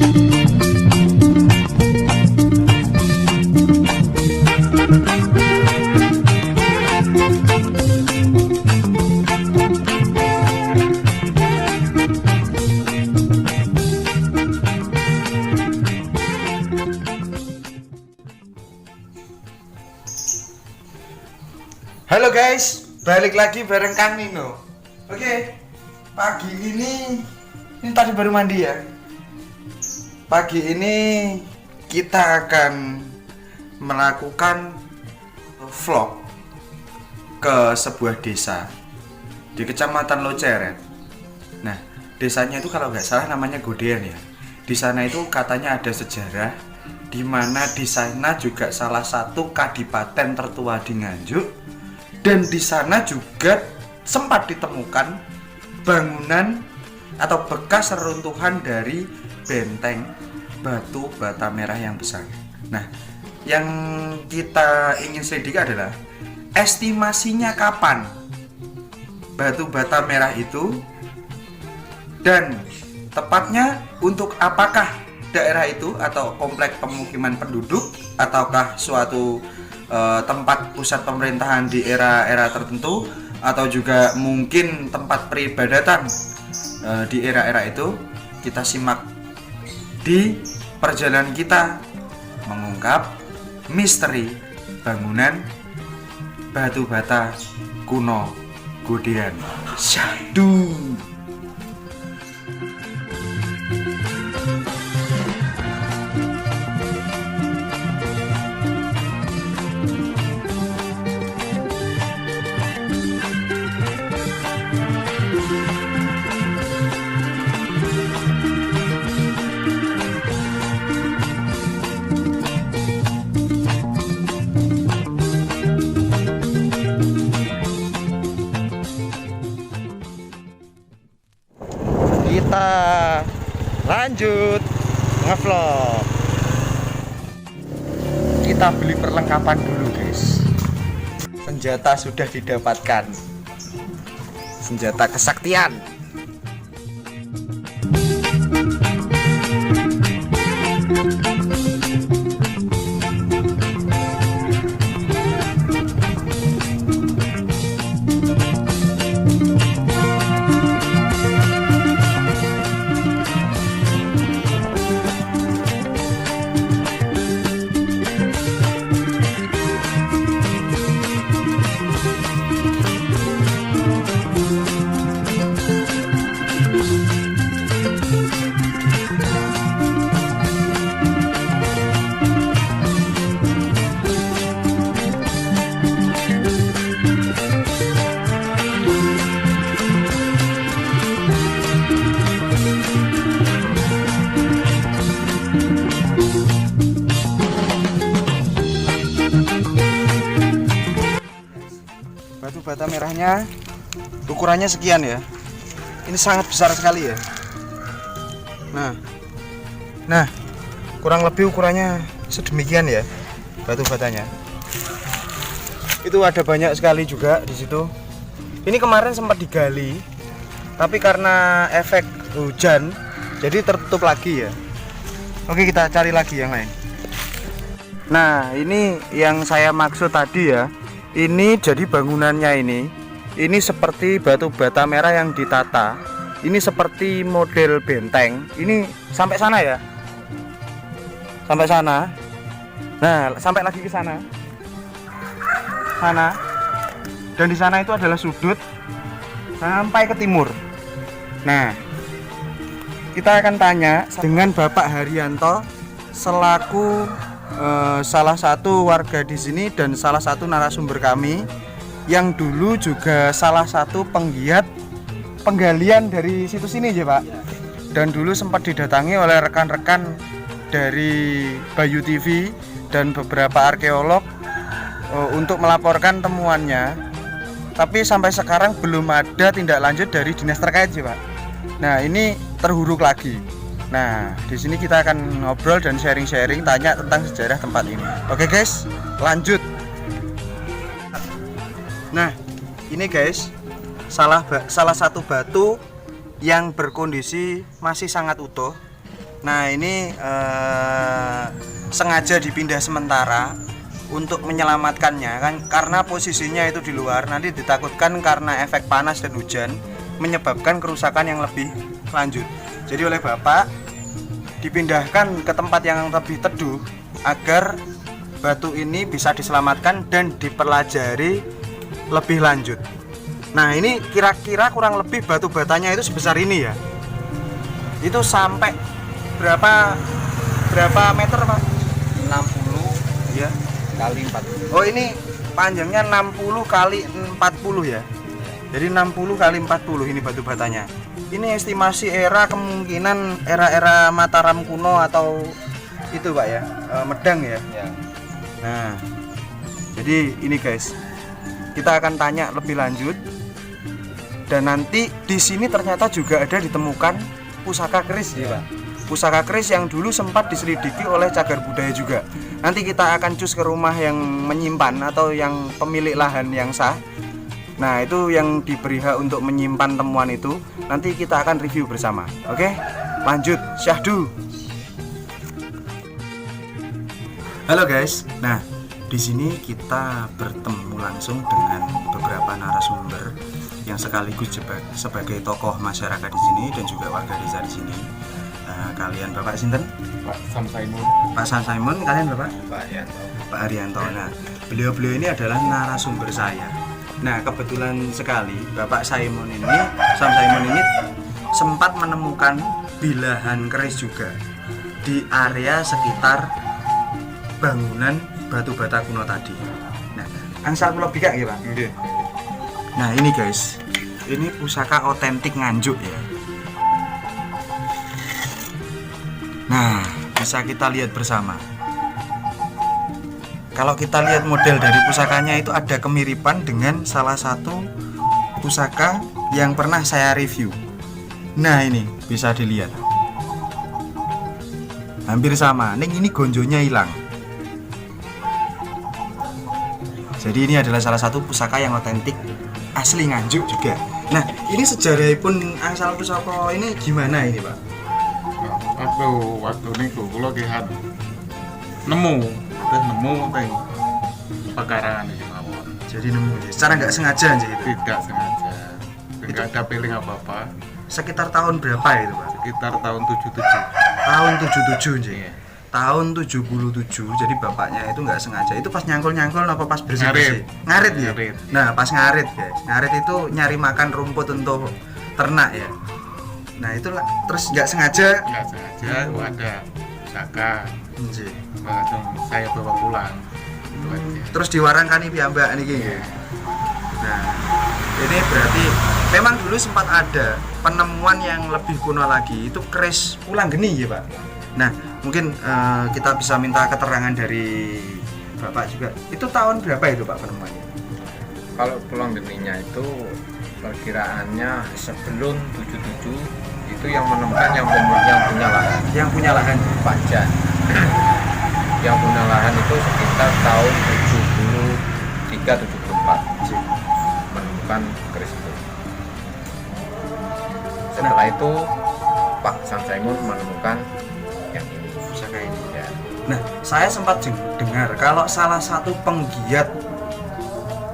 Halo guys, balik lagi bareng Kang Nino. Oke, pagi ini tadi baru mandi ya. Pagi ini kita akan melakukan vlog ke sebuah desa di Kecamatan Loceret. Nah, desanya itu kalau nggak salah namanya Godean ya. Di sana itu katanya ada sejarah, di mana di sana juga salah satu kadipaten tertua di Nganjuk. Dan di sana juga sempat ditemukan bangunan atau bekas reruntuhan dari benteng batu bata merah yang besar. Nah, yang kita ingin selidiki adalah estimasinya kapan batu bata merah itu, dan tepatnya untuk apakah daerah itu atau kompleks pemukiman penduduk ataukah suatu tempat pusat pemerintahan di era-era tertentu, atau juga mungkin tempat peribadatan di era-era itu. Kita simak di perjalanan kita mengungkap misteri bangunan batu bata kuno Godean. Syahdu. Kita lanjut ngevlog. Kita beli perlengkapan dulu guys. Senjata sudah didapatkan, senjata kesaktian. Batu bata merahnya ukurannya sekian ya. Ini sangat besar sekali ya. Nah, kurang lebih ukurannya sedemikian ya batu batanya. Itu ada banyak sekali juga di situ. Ini kemarin sempat digali, tapi karena efek hujan jadi tertutup lagi ya. Oke, kita cari lagi yang lain. Nah, ini yang saya maksud tadi ya. Ini jadi bangunannya ini seperti batu bata merah yang ditata. Ini seperti model benteng. Ini sampai sana ya, sampai sana. Nah, sampai lagi ke sana, dan di sana itu adalah sudut sampai ke timur. Nah, kita akan tanya dengan Bapak Haryanto selaku salah satu warga di sini dan salah satu narasumber kami yang dulu juga salah satu penggiat penggalian dari situs ini ya Pak. Dan dulu sempat didatangi oleh rekan-rekan dari Bayu TV dan beberapa arkeolog untuk melaporkan temuannya. Tapi sampai sekarang belum ada tindak lanjut dari dinas terkait sih Pak. Nah, ini terhuruk lagi. Nah, di sini kita akan ngobrol dan sharing-sharing, tanya tentang sejarah tempat ini. Oke guys, lanjut. Nah, ini guys, salah satu batu yang berkondisi masih sangat utuh. Nah ini sengaja dipindah sementara untuk menyelamatkannya kan, karena posisinya itu di luar, nanti ditakutkan karena efek panas dan hujan menyebabkan kerusakan yang lebih lanjut. Jadi oleh Bapak dipindahkan ke tempat yang lebih teduh agar batu ini bisa diselamatkan dan dipelajari lebih lanjut. Nah ini kira-kira kurang lebih batu batanya itu sebesar ini ya. Itu sampai berapa meter Pak? 60 Ya. kali 40. Oh ini panjangnya 60 kali 40 ya. Jadi 60 kali 40 ini batu batanya. Ini estimasi era kemungkinan era Mataram kuno atau itu Pak ya, Medang ya. Ya. Nah, jadi ini guys, kita akan tanya lebih lanjut. Dan nanti di sini ternyata juga ada ditemukan pusaka keris ya Pak. Pusaka keris yang dulu sempat diselidiki oleh cagar budaya juga. Nanti kita akan cus ke rumah yang menyimpan atau yang pemilik lahan yang sah. Nah itu yang diberi hak untuk menyimpan temuan itu. Nanti kita akan review bersama. Oke, lanjut, syahdu. Halo guys. Nah di sini kita bertemu langsung dengan beberapa narasumber yang sekaligus sebagai tokoh masyarakat di sini dan juga warga desa di sini. Kalian Bapak Sinten? Pak Sam Simon. Pak Sam Simon, kalian Bapak? Pak Arianto. Pak Arianto. Nah, beliau-beliau ini adalah narasumber saya. Nah, kebetulan sekali Bapak Sam Simon ini sempat menemukan bilahan keris juga di area sekitar bangunan batu bata kuno tadi. Nah, angsal kula bikak ya, Pak? Nggih. Nah, ini guys. Ini pusaka otentik Nganjuk ya. Nah, bisa kita lihat bersama. Kalau kita lihat model dari pusakanya itu ada kemiripan dengan salah satu pusaka yang pernah saya review. Nah, ini bisa dilihat. Hampir sama. Ning ini gonjonya hilang. Jadi ini adalah salah satu pusaka yang otentik asli Nganjuk juga. Nah, ini sejarah pun asal pusaka ini gimana ini, Pak? Waktu niku kula kihan nemu teng pekarangan iki mawon. Jadi nemu ya. Secara nggak sengaja aja itu. Tidak sengaja. Tidak ada feeling apa-apa. Sekitar tahun berapa itu, Pak? Sekitar tahun 77. Tahun 77 aja. Iya. Tahun 77. Jadi bapaknya itu nggak sengaja. Itu pas nyangkul-nyangkul apa pas bersih-bersih? Ngarit. Ngarit ya. Ngarit. Nah, pas ngarit, guys. Ngarit itu nyari makan rumput untuk ternak ya. Nah, itu terus nggak sengaja. Nggak sengaja ada pusaka. Nggih. Langsung saya bawa pulang. Itu aja. Terus diwarangkan nih piyambak niki. Iya. Nah, ini berarti memang dulu sempat ada penemuan yang lebih kuno lagi, itu keris Pulang Geni ya Pak. Nah, mungkin kita bisa minta keterangan dari Bapak juga. Itu tahun berapa itu Pak penemuannya? Kalau Pulang Geninya itu perkiraannya sebelum 77 itu yang menemukan yang punya lahan Yang punya lahan Pak Jan. Yang punya lahan itu sekitar tahun 73-74 menemukan keris itu. Setelah itu Pak Sam Simon menemukan yang ini, pusaka ini. ya. Nah, saya sempat dengar kalau salah satu penggiat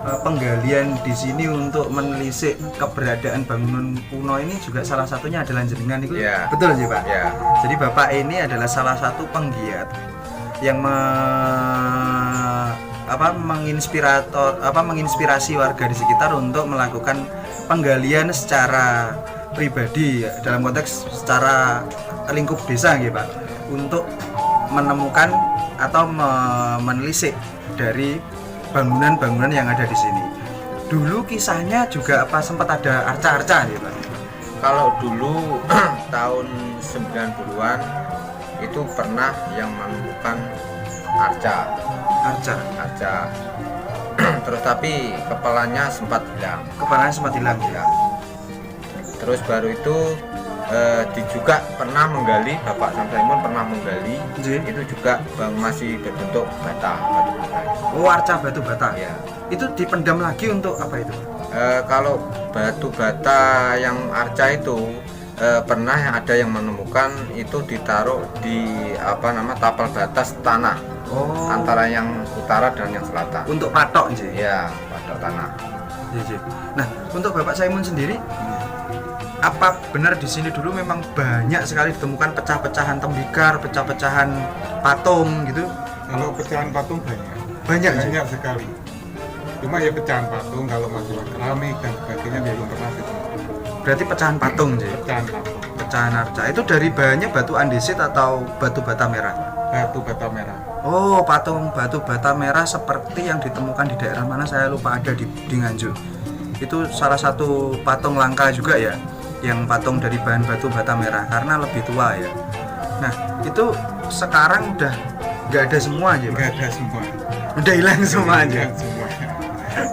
penggalian di sini untuk menelisik keberadaan bangunan kuno ini juga salah satunya adalah jenengan itu. Ya. Betul sih Pak. Ya, Jadi Bapak ini adalah salah satu penggiat yang menginspirasi warga di sekitar untuk melakukan penggalian secara pribadi dalam konteks secara lingkup desa gitu Pak, untuk menemukan atau menelisik dari bangunan-bangunan yang ada di sini. Dulu kisahnya juga apa sempat ada arca-arca gitu Pak? kalau dulu tahun 90-an itu pernah yang menemukan arca. Terus tapi kepalanya sempat hilang. Kepalanya sempat hilang ya. Terus baru itu juga pernah menggali, Bapak Sam Simon pernah menggali. Nggih. Itu juga masih berbentuk batu bata. Oh, arca batu bata. Ya. Itu dipendam lagi untuk apa itu? Kalau batu bata yang arca itu pernah ada yang menemukan itu ditaruh di tapal batas tanah antara yang utara dan yang selatan. Untuk patok nggih. Ya, patok tanah. Iya. Nah, untuk Bapak Saimun sendiri, apa benar di sini dulu memang banyak sekali ditemukan pecah-pecahan tembikar, pecah-pecahan patung gitu? Kalau pecahan patung Banyak sekali. Cuma ya pecahan patung, kalau masalah keramik dan sebagainya belum pernah ditemukan. Berarti pecahan patung sih. Pecahan patung. Pecahan arca itu dari bahannya batu andesit atau batu bata merah? Batu bata merah. Oh, patung batu bata merah seperti yang ditemukan di daerah mana saya lupa, ada di Nganjuk. Itu salah satu patung langka juga ya, yang patung dari bahan batu bata merah karena lebih tua ya. Nah, itu sekarang udah nggak ada semua aja, Pak? Nggak ada semua. Udah hilang semua aja. Hilang semua.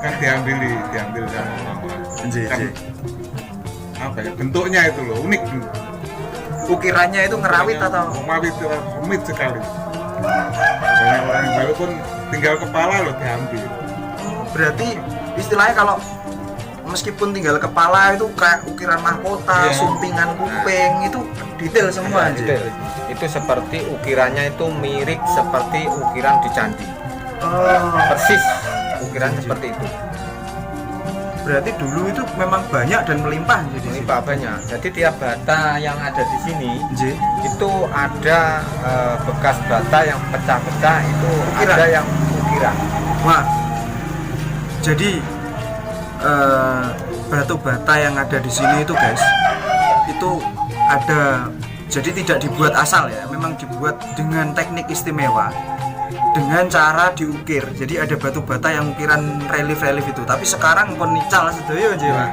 Kan diambil sama orang-orang. Kan, apa ya, bentuknya itu loh unik. Ukirannya itu ngerawit atau? Rumit sekali. Banyak orang yang baru pun tinggal kepala loh diambil. Berarti istilahnya kalau meskipun tinggal kepala itu kayak ukiran mahkota, sumpingan kuping itu detail semua aja. Detail. Itu seperti ukirannya itu mirip seperti ukiran di candi. Persis ukiran seperti itu. Berarti dulu itu memang banyak dan melimpah jadi. Melimpah banyak. Jadi tiap bata yang ada di sini itu ada bekas bata yang pecah-pecah itu ukiran. Ada yang ukiran. Wah. Jadi batu bata yang ada di sini itu guys, itu ada, jadi tidak dibuat asal ya, memang dibuat dengan teknik istimewa, dengan cara diukir. Jadi ada batu bata yang ukiran relief itu, tapi sekarang pun nical sedoyo aja Pak.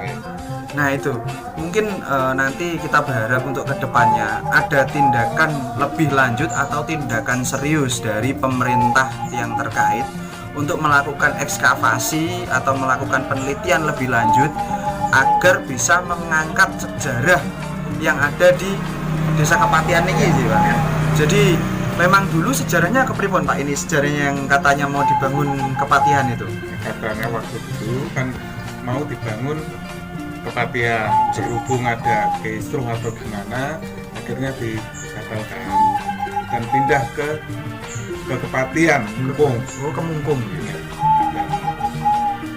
Nah itu mungkin nanti kita berharap untuk kedepannya ada tindakan lebih lanjut atau tindakan serius dari pemerintah yang terkait untuk melakukan ekskavasi atau melakukan penelitian lebih lanjut agar bisa mengangkat sejarah yang ada di Desa Kepatihan ini sih Pak. Jadi memang dulu sejarahnya kepripun Pak, ini sejarahnya yang katanya mau dibangun Kepatihan itu? Katanya waktu itu kan mau dibangun Kepatihan, berhubung ada kisruh atau gimana, akhirnya dibatalkan dan pindah ke Kepatihan, Mungkung. Oh, ke Mungkung.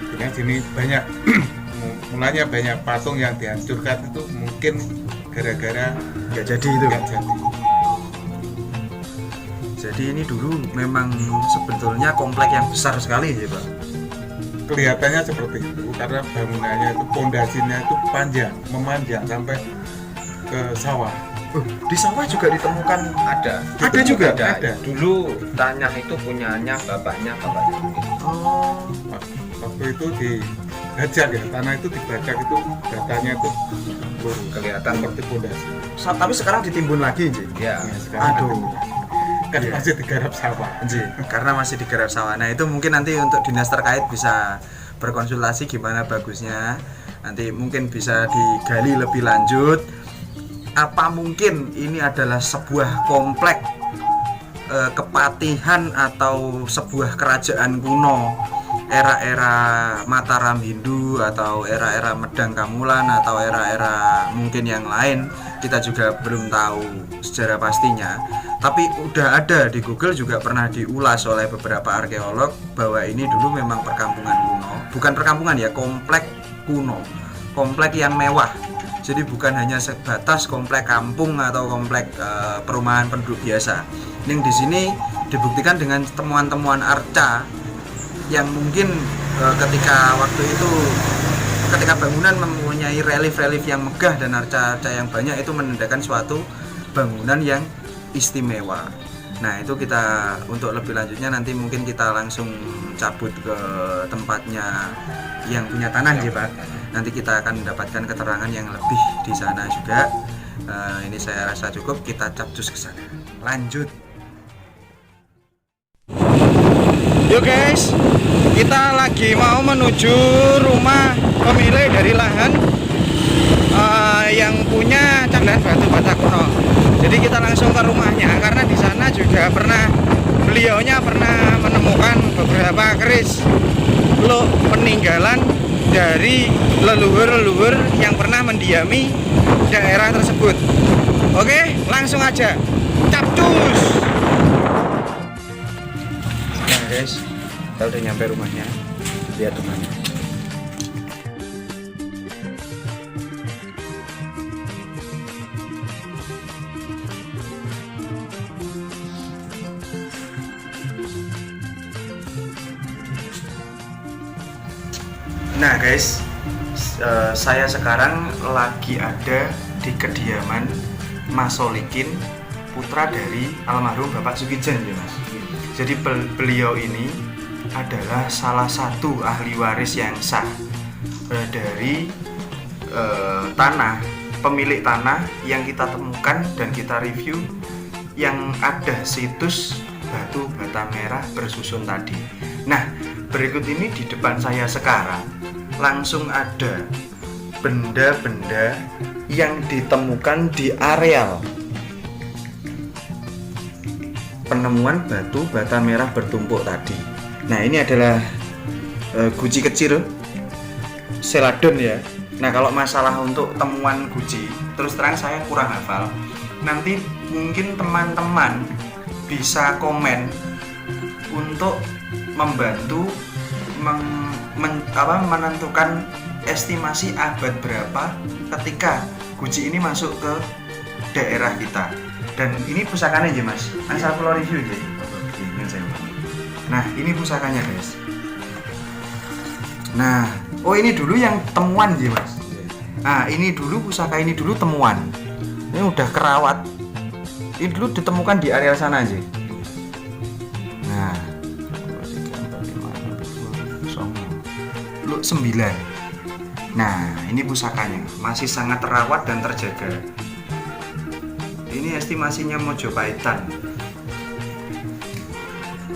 Akhirnya sini banyak mulanya banyak patung yang dihancurkan itu mungkin gara-gara nggak jadi itu. Nggak jadi. Jadi ini dulu memang sebetulnya komplek yang besar sekali ya Pak. Kelihatannya seperti itu karena bangunannya itu pondasinya itu panjang, memanjang sampai ke sawah. Di sawah juga ditemukan ada juga ada. Dulu tanah itu punyanya bapaknya sendiri. Oh. Waktu itu dibajak ya, tanah itu dibajak itu datanya itu kelihatan seperti pondasi. Tapi sekarang ditimbun lagi Ji. Ya. Aduh. Kan masih digarap sawah. Ji, karena masih digarap sawah. Nah itu mungkin nanti untuk dinas terkait bisa berkonsultasi gimana bagusnya. Nanti mungkin bisa digali lebih lanjut. Apa mungkin ini adalah sebuah komplek kepatihan atau sebuah kerajaan kuno era-era Mataram Hindu atau era-era Medang Kamulan atau era-era mungkin yang lain, kita juga belum tahu sejarah pastinya. Tapi udah ada di Google, juga pernah diulas oleh beberapa arkeolog bahwa ini dulu memang perkampungan kuno. Bukan perkampungan ya, komplek kuno, komplek yang mewah. Jadi bukan hanya sebatas komplek kampung atau komplek perumahan penduduk biasa. Yang di sini dibuktikan dengan temuan-temuan arca yang mungkin ketika waktu itu, ketika bangunan mempunyai relief-relief yang megah dan arca-arca yang banyak, itu menandakan suatu bangunan yang istimewa. Nah itu kita untuk lebih lanjutnya nanti mungkin kita langsung cabut ke tempatnya yang punya tanah ya Pak. Nanti kita akan mendapatkan keterangan yang lebih di sana juga. Ini saya rasa cukup, kita capcus ke sana. Lanjut. Yuk guys, kita lagi mau menuju rumah pemilik dari lahan yang punya candaan batu bata kuno. Jadi kita langsung ke rumahnya karena di sana juga beliaunya pernah menemukan beberapa keris peninggalan dari leluhur-leluhur yang pernah mendiami daerah tersebut. Oke, langsung aja capcus. Nah guys, kita udah nyampe rumahnya. Lihat rumahnya. Nah guys, saya sekarang lagi ada di kediaman Mas Solikin, putra dari almarhum Bapak Sukijan ya Mas. Jadi beliau ini adalah salah satu ahli waris yang sah dari tanah, pemilik tanah yang kita temukan dan kita review yang ada situs batu bata merah bersusun tadi. Nah, berikut ini di depan saya sekarang langsung ada benda-benda yang ditemukan di areal penemuan batu bata merah bertumpuk tadi. Nah, ini adalah guci kecil seladon ya. Nah, kalau masalah untuk temuan guci, terus terang saya kurang hafal. Nanti mungkin teman-teman bisa komen untuk membantu menentukan estimasi abad berapa ketika guci ini masuk ke daerah kita. Dan ini pusakanya aja Mas, asal pulau review aja. Nah, ini pusakanya guys. Nah, oh ini dulu yang temuan aja Mas. Nah, ini dulu pusaka ini dulu temuan. Ini udah kerawat. Ini dulu ditemukan di area sana aja. Nah, 9. Nah, ini pusakanya masih sangat terawat dan terjaga. Ini estimasinya Mojopahitan.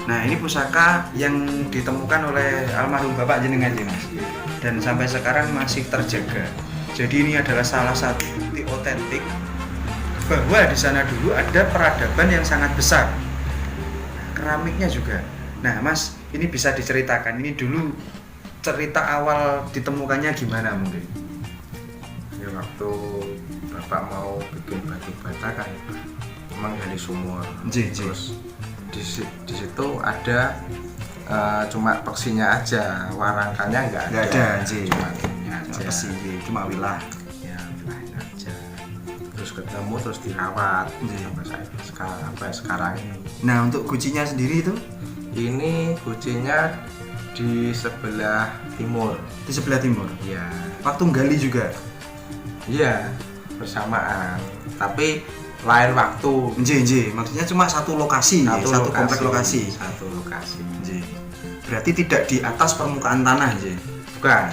Nah, ini pusaka yang ditemukan oleh almarhum Bapak jenengan Mas. Dan sampai sekarang masih terjaga. Jadi ini adalah salah satu bukti otentik bahwa di sana dulu ada peradaban yang sangat besar. Keramiknya juga. Nah, Mas, ini bisa diceritakan ini dulu cerita awal ditemukannya gimana mungkin? Ya waktu Bapak mau bikin batu bata kan memang dari sumur. Terus di situ ada cuma peksinya aja, warangkannya nggak ada. Cuma timnya aja. Cuma wilah. Ya wilahnya aja. Terus ketemu terus dirawat sampai sekarang ini. Nah, untuk gucinya sendiri itu? Ini gucinya di sebelah timur. Di sebelah timur? Iya. Waktu gali juga? Iya, bersamaan. Tapi lain waktu. Maksudnya cuma satu lokasi, satu komplek lokasi. Satu lokasi. Berarti tidak di atas permukaan tanah, Bukan.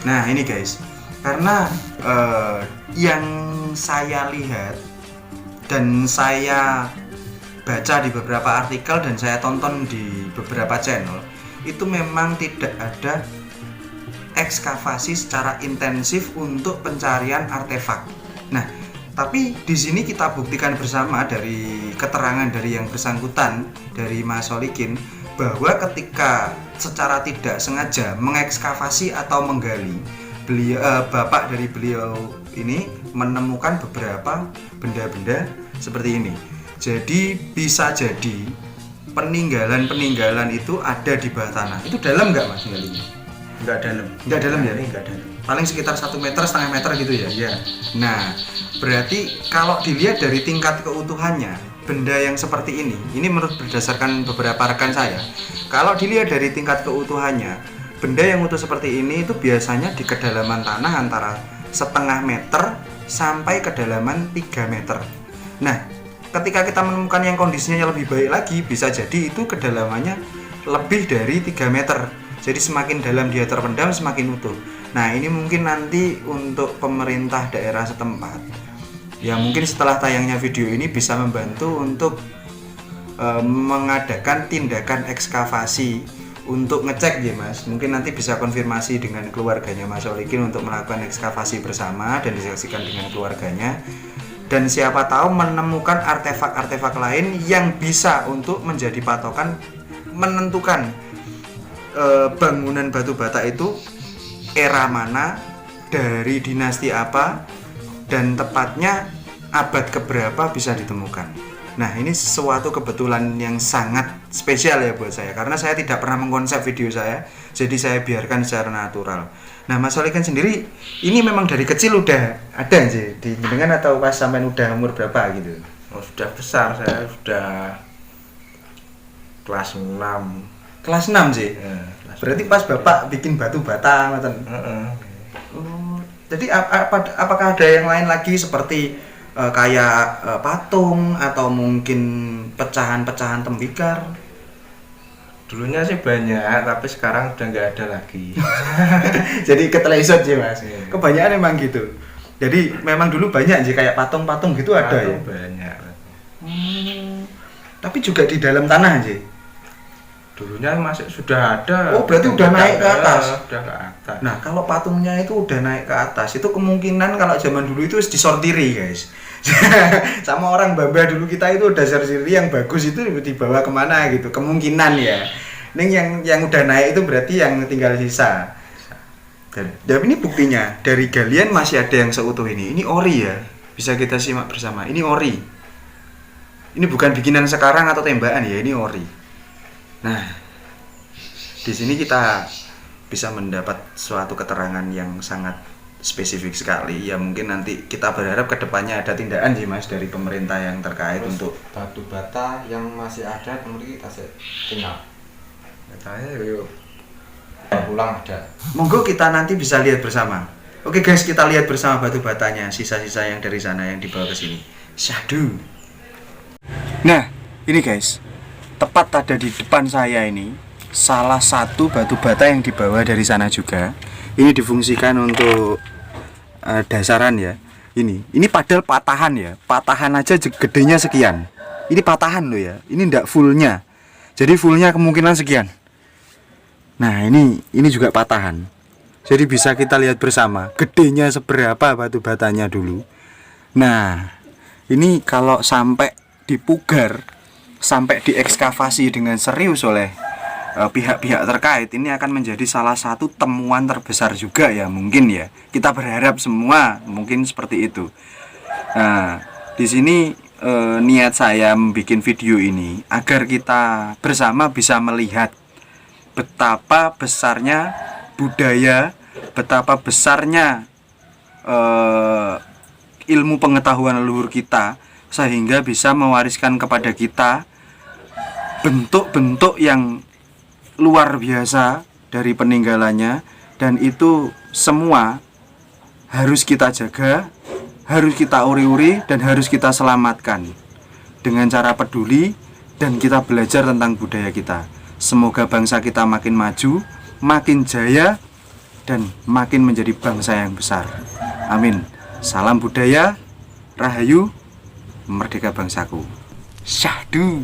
Nah, ini guys, karena yang saya lihat dan saya baca di beberapa artikel dan saya tonton di beberapa channel, itu memang tidak ada ekskavasi secara intensif untuk pencarian artefak. Nah, tapi di sini kita buktikan bersama dari keterangan dari yang bersangkutan, dari Mas Solikin, bahwa ketika secara tidak sengaja mengekskavasi atau menggali, bapak dari beliau ini menemukan beberapa benda-benda seperti ini. Jadi bisa jadi peninggalan itu ada di bawah tanah. Itu dalam nggak Mas galinya? Nggak dalam. Nggak dalam ya? Nggak dalam. Paling sekitar 1 meter, setengah meter gitu ya? Iya. Nah, berarti kalau dilihat dari tingkat keutuhannya, benda yang seperti ini menurut berdasarkan beberapa rekan saya, kalau dilihat dari tingkat keutuhannya, benda yang utuh seperti ini itu biasanya di kedalaman tanah antara setengah meter sampai kedalaman 3 meter. Nah, ketika kita menemukan yang kondisinya lebih baik lagi, bisa jadi itu kedalamannya lebih dari 3 meter. Jadi semakin dalam dia terpendam, semakin utuh. Nah, ini mungkin nanti untuk pemerintah daerah setempat, ya mungkin setelah tayangnya video ini bisa membantu untuk mengadakan tindakan ekskavasi untuk ngecek ya Mas. Mungkin nanti bisa konfirmasi dengan keluarganya Mas Solikin untuk melakukan ekskavasi bersama dan disaksikan dengan keluarganya. Dan siapa tahu menemukan artefak-artefak lain yang bisa untuk menjadi patokan menentukan bangunan batu bata itu era mana, dari dinasti apa, dan tepatnya abad keberapa bisa ditemukan. Nah, ini sesuatu kebetulan yang sangat spesial ya buat saya, karena saya tidak pernah mengkonsep video saya, jadi saya biarkan secara natural. Nah, Mas Solikin sendiri ini memang dari kecil udah ada aja di jenengan atau pas sampai udah umur berapa gitu? Oh, sudah besar, saya sudah kelas 6. Kelas 6 sih. Ya, kelas Berarti pas Bapak bikin batu bata ngoten. Oh, jadi apakah ada yang lain lagi seperti kayak patung atau mungkin pecahan-pecahan tembikar? Dulunya sih banyak, tapi sekarang udah nggak ada lagi. Jadi ketelesot sih Mas. Iya. Kebanyakan emang gitu. Jadi memang dulu banyak sih kayak patung-patung gitu ada ya. Patung banyak. Tapi juga di dalam tanah sih. Dulunya masih sudah ada. Oh, berarti udah naik ke atas. Udah ke atas. Nah, kalau patungnya itu udah naik ke atas, itu kemungkinan kalau zaman dulu itu disortiri, guys. Sama orang Baba dulu kita itu udah sortiri yang bagus itu dibawa kemana gitu. Kemungkinan ya. Ini yang udah naik itu berarti yang tinggal sisa. Dan ini buktinya, dari galian masih ada yang seutuh ini. Ini ori ya. Bisa kita simak bersama. Ini ori. Ini bukan bikinan sekarang atau tembakan ya, ini ori. Nah, di sini kita bisa mendapat suatu keterangan yang sangat spesifik sekali. Ya mungkin nanti kita berharap kedepannya ada tindakan sih Mas dari pemerintah yang terkait. Terus untuk batu bata yang masih ada kemudian kita tinggal Katanya yuk. pulang ada. monggo kita nanti bisa lihat bersama. Oke guys, kita lihat bersama batu batanya, sisa-sisa yang dari sana yang dibawa ke sini. Syahdu. Nah, ini guys, tepat ada di depan saya ini salah satu batu bata yang dibawa dari sana juga. Ini difungsikan untuk dasaran ya. Ini padahal patahan ya. Patahan aja gedenya sekian. Ini patahan loh ya. Ini ndak fullnya. Jadi fullnya kemungkinan sekian. Nah, ini juga patahan. Jadi bisa kita lihat bersama gedenya seberapa batu batanya dulu. Nah, ini kalau sampai dipugar, sampai diekskavasi dengan serius oleh pihak-pihak terkait, ini akan menjadi salah satu temuan terbesar juga ya, mungkin ya. Kita berharap semua mungkin seperti itu. Nah, di sini niat saya membuat video ini agar kita bersama bisa melihat betapa besarnya budaya, betapa besarnya ilmu pengetahuan leluhur kita, sehingga bisa mewariskan kepada kita bentuk-bentuk yang luar biasa dari peninggalannya, dan itu semua harus kita jaga, harus kita uri-uri, dan harus kita selamatkan dengan cara peduli dan kita belajar tentang budaya kita. Semoga bangsa kita makin maju, makin jaya, dan makin menjadi bangsa yang besar. Amin. Salam budaya, rahayu, merdeka bangsaku. Syahdu.